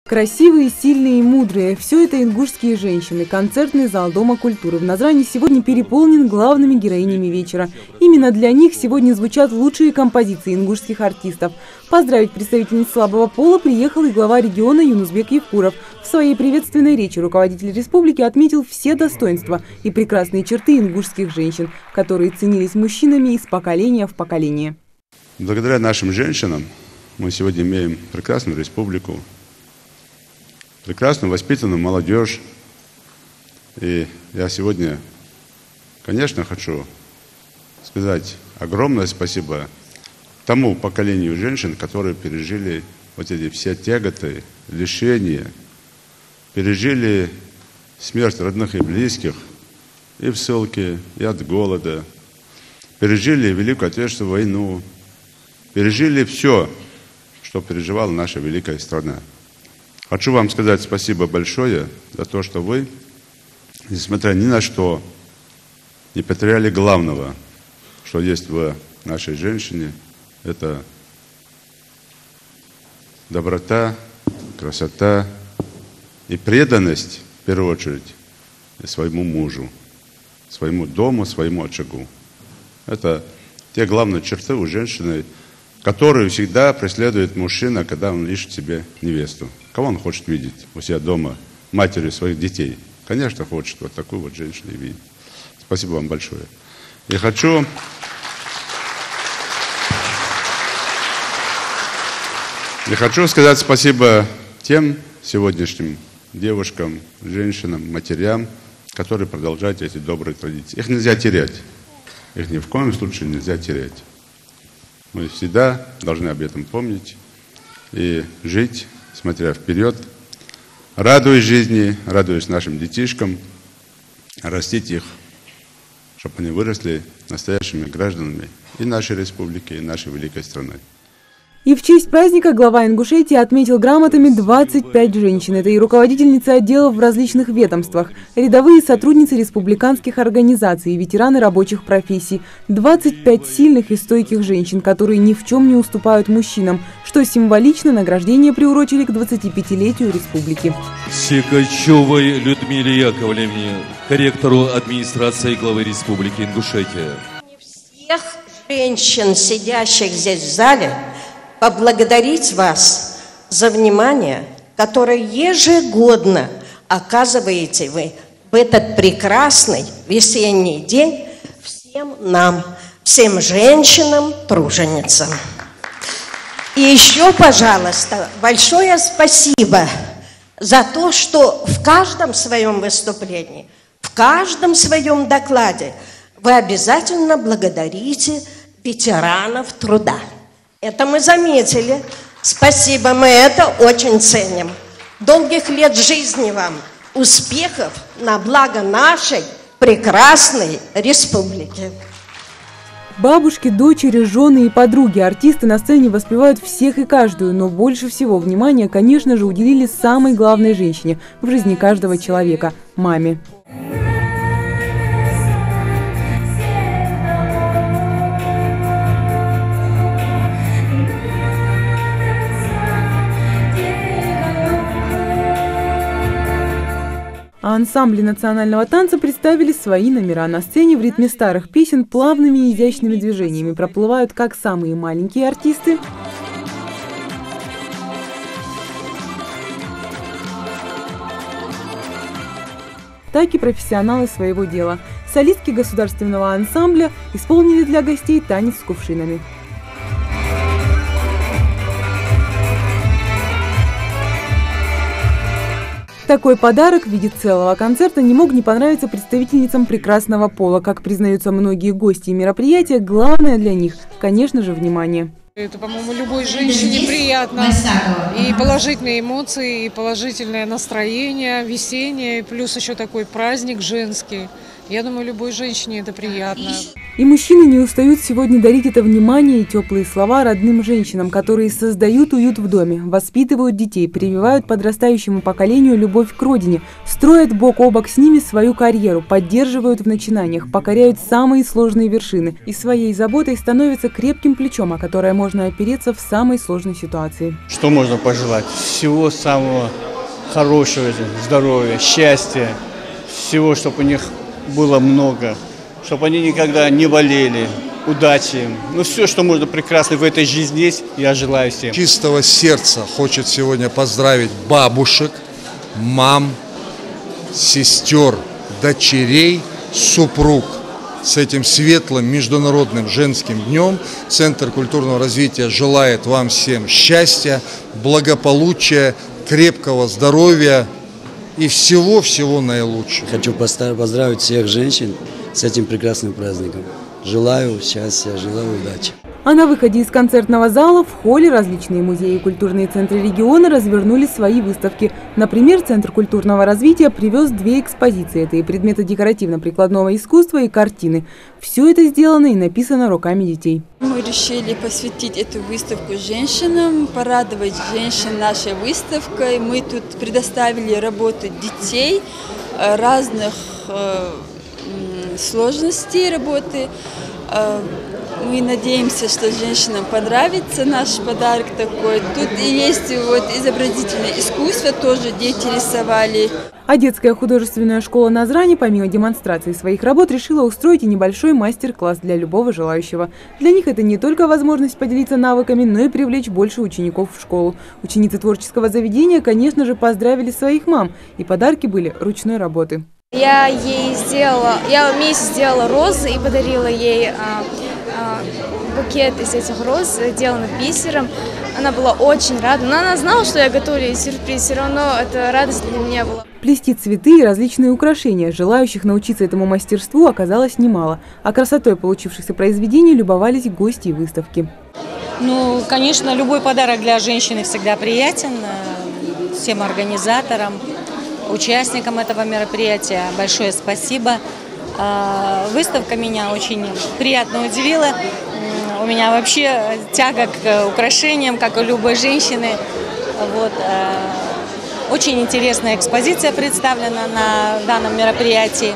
Красивые, сильные и мудрые – все это ингушские женщины. Концертный зал Дома культуры в Назрани сегодня переполнен главными героинями вечера. Именно для них сегодня звучат лучшие композиции ингушских артистов. Поздравить представительниц слабого пола приехал и глава региона Юнусбек Евкуров. В своей приветственной речи руководитель республики отметил все достоинства и прекрасные черты ингушских женщин, которые ценились мужчинами из поколения в поколение. Благодаря нашим женщинам мы сегодня имеем прекрасную республику, прекрасную воспитанную молодежь. И я сегодня, конечно, хочу сказать огромное спасибо тому поколению женщин, которые пережили вот эти все тяготы, лишения, пережили смерть родных и близких и в ссылке, и от голода, пережили Великую Отечественную войну, пережили все, что переживала наша великая страна. Хочу вам сказать спасибо большое за то, что вы, несмотря ни на что, не потеряли главного, что есть в нашей женщине. Это доброта, красота и преданность, в первую очередь, своему мужу, своему дому, своему очагу. Это те главные черты у женщины, которую всегда преследует мужчина, когда он ищет себе невесту. Кого он хочет видеть у себя дома, матерью своих детей? Конечно, хочет вот такую вот женщину видеть. Спасибо вам большое. И хочу сказать спасибо тем сегодняшним девушкам, женщинам, матерям, которые продолжают эти добрые традиции. Их нельзя терять. Их ни в коем случае нельзя терять. Мы всегда должны об этом помнить и жить, смотря вперед, радуясь жизни, радуясь нашим детишкам, растить их, чтобы они выросли настоящими гражданами и нашей республики, и нашей великой страны. И в честь праздника глава Ингушетии отметил грамотами 25 женщин. Это и руководительницы отделов в различных ведомствах, рядовые сотрудницы республиканских организаций и ветераны рабочих профессий. 25 сильных и стойких женщин, которые ни в чем не уступают мужчинам, что символично награждение приурочили к 25-летию республики. Секачевой Людмиле Яковлевне, корректору администрации главы Республики Ингушетия. Всех женщин, сидящих здесь в зале, поблагодарить вас за внимание, которое ежегодно оказываете вы в этот прекрасный весенний день всем нам, всем женщинам-труженицам. И еще, пожалуйста, большое спасибо за то, что в каждом своем выступлении, в каждом своем докладе вы обязательно благодарите ветеранов труда. Это мы заметили. Спасибо, мы это очень ценим. Долгих лет жизни вам, успехов на благо нашей прекрасной республики. Бабушки, дочери, жены и подруги артисты на сцене воспевают всех и каждую, но больше всего внимания, конечно же, уделили самой главной женщине в жизни каждого человека – маме. А ансамбли национального танца представили свои номера. На сцене в ритме старых песен плавными и изящными движениями проплывают как самые маленькие артисты, так и профессионалы своего дела. Солистки государственного ансамбля исполнили для гостей танец с кувшинами. Такой подарок в виде целого концерта не мог не понравиться представительницам прекрасного пола. Как признаются многие гости мероприятия, главное для них, конечно же, внимание. Это, по-моему, любой женщине приятно. И положительные эмоции, и положительное настроение, весеннее, плюс еще такой праздник женский. Я думаю, любой женщине это приятно. И мужчины не устают сегодня дарить это внимание и теплые слова родным женщинам, которые создают уют в доме, воспитывают детей, прививают подрастающему поколению любовь к родине, строят бок о бок с ними свою карьеру, поддерживают в начинаниях, покоряют самые сложные вершины и своей заботой становятся крепким плечом, о которое можно опереться в самой сложной ситуации. Что можно пожелать? Всего самого хорошего, здоровья, счастья, всего, чтобы у них было много, чтобы они никогда не болели, удачи им. Ну, все, что можно прекрасно в этой жизни есть, я желаю всем. Чистого сердца хочет сегодня поздравить бабушек, мам, сестер, дочерей, супруг с этим светлым международным женским днем. Центр культурного развития желает вам всем счастья, благополучия, крепкого здоровья и всего-всего наилучшего. Хочу поздравить всех женщин с этим прекрасным праздником. Желаю счастья, желаю удачи. А на выходе из концертного зала в холле различные музеи и культурные центры региона развернули свои выставки. Например, Центр культурного развития привез 2 экспозиции. Это и предметы декоративно-прикладного искусства, и картины. Все это сделано и написано руками детей. Мы решили посвятить эту выставку женщинам, порадовать женщин нашей выставкой. Мы тут предоставили работы детей разных сложностей работы. Мы надеемся, что женщинам понравится наш подарок такой. Тут и есть вот изобразительное искусство, тоже дети рисовали. А детская художественная школа Назрани, помимо демонстрации своих работ, решила устроить и небольшой мастер-класс для любого желающего. Для них это не только возможность поделиться навыками, но и привлечь больше учеников в школу. Ученицы творческого заведения, конечно же, поздравили своих мам, и подарки были ручной работы. Я вместе сделала розы и подарила ей букет из этих роз, сделанных бисером. Она была очень рада, но она знала, что я готовлю ей сюрприз, все равно это радость для меня была. Плести цветы и различные украшения. Желающих научиться этому мастерству оказалось немало. А красотой получившихся произведений любовались гости выставки. Ну, конечно, любой подарок для женщины всегда приятен. Всем организаторам, участникам этого мероприятия большое спасибо. Выставка меня очень приятно удивила. У меня вообще тяга к украшениям, как у любой женщины. Вот. Очень интересная экспозиция представлена на данном мероприятии.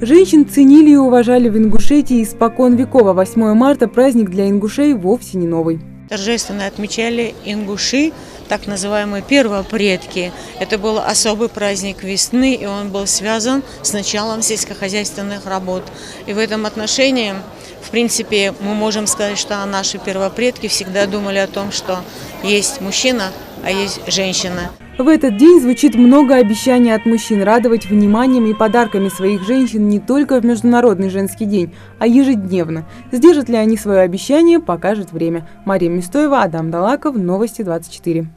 Женщин ценили и уважали в Ингушетии испокон веков. 8 марта праздник для ингушей вовсе не новый. Торжественно отмечали ингуши, так называемые первопредки. Это был особый праздник весны, и он был связан с началом сельскохозяйственных работ. И в этом отношении, в принципе, мы можем сказать, что наши первопредки всегда думали о том, что есть мужчина, а есть женщина. В этот день звучит много обещаний от мужчин радовать вниманием и подарками своих женщин не только в Международный женский день, а ежедневно. Сдержат ли они свое обещание, покажет время. Мария Мистоева, Адам Далаков, Новости 24.